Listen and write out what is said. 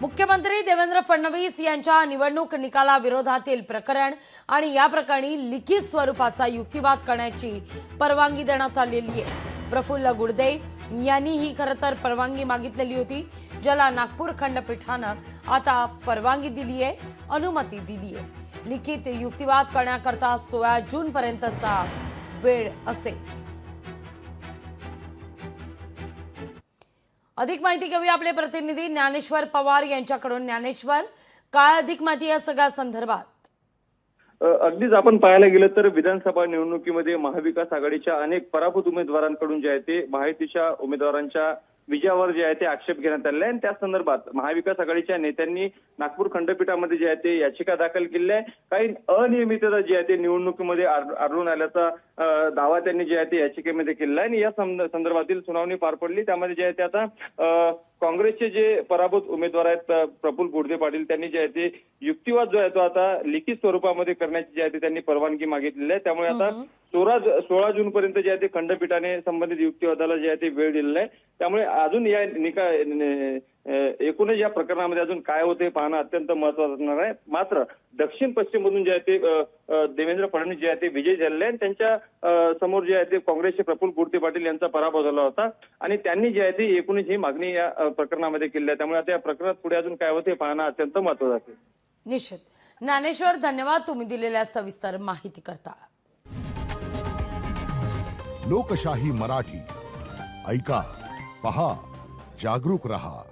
मुख्यमंत्री देवेंद्र फडणवीस यांच्या निवडणूक निकालाविरोधातील प्रकरण आणि या प्रकरणी लिखित स्वरूपाचा युक्तिवाद करण्याची परवानगी देण्यात आलेली आहे। प्रफुल्ल गुडदे यांनी ही खरं तर परवानगी मागितलेली होती, ज्याला नागपूर खंडपीठानं आता परवानगी दिली आहे, अनुमती दिली आहे। लिखित युक्तिवाद करण्याकरता 16 जून पर्यंतचा वेळ असेल। अधिक माहिती घेऊया आपले प्रतिनिधी ज्ञानेश्वर पवार यांच्याकडून। ज्ञानेश्वर, काय अधिक माहिती या सगळ्या संदर्भात? अगदीच आपण पाहायला गेलं तर विधानसभा निवडणुकीमध्ये महाविकास आघाडीच्या अनेक पराभूत उमेदवारांकडून जे आहे ते महायुतीच्या उमेदवारांच्या विजयावर जे आहे ते आक्षेप घेण्यात आले आणि त्या संदर्भात महाविकास आघाडीच्या नेत्यांनी नागपूर खंडपीठामध्ये जे आहे ते याचिका दाखल केली आहे। काही अनियमितता जी आहे ते निवडणुकीमध्ये आढळून आल्याचा दावा त्यांनी जे आहे ते याचिकेमध्ये केला आहे आणि या संदर्भातील सुनावणी पार पडली। त्यामध्ये जे आहे ते आता काँग्रेसचे जे पराभूत उमेदवार आहेत प्रफुल्ल गुडदे पाटील, त्यांनी जे आहे ते युक्तिवाद जो आहे तो आता लिखित स्वरूपामध्ये करण्याची जी आहे ते त्यांनी परवानगी मागितलेली आहे। त्यामुळे आता 16 जून पर्यंत जे आहे ते खंडपीठाने संबंधित युक्तिवादाला जे आहे ते वेळ दिलेला आहे। त्यामुळे अजून या एकूणच या प्रकरणामध्ये अजून काय होते पाहणं अत्यंत महत्त्वाचं असणार आहे। मात्र दक्षिण पश्चिम मधून जे आहे ते देवेंद्र फडणवीस जे आहे ते विजयी झालेले आहेत। त्यांच्या समोर जे आहे ते काँग्रेसचे प्रफुल्ल गुडदे पाटील यांचा पराभव झाला होता आणि त्यांनी जे आहे ते एकूणच ही मागणी या प्रकरणामध्ये केली आहे। त्यामुळे आता या प्रकरणात पुढे अजून काय होते पाहणं अत्यंत महत्त्वाचं आहे। निश्चित। ज्ञानेश्वर, धन्यवाद तुम्ही दिलेल्या सविस्तर माहिती करता। लोकशाही मराठी ऐका, पहा, जागरूक रहा।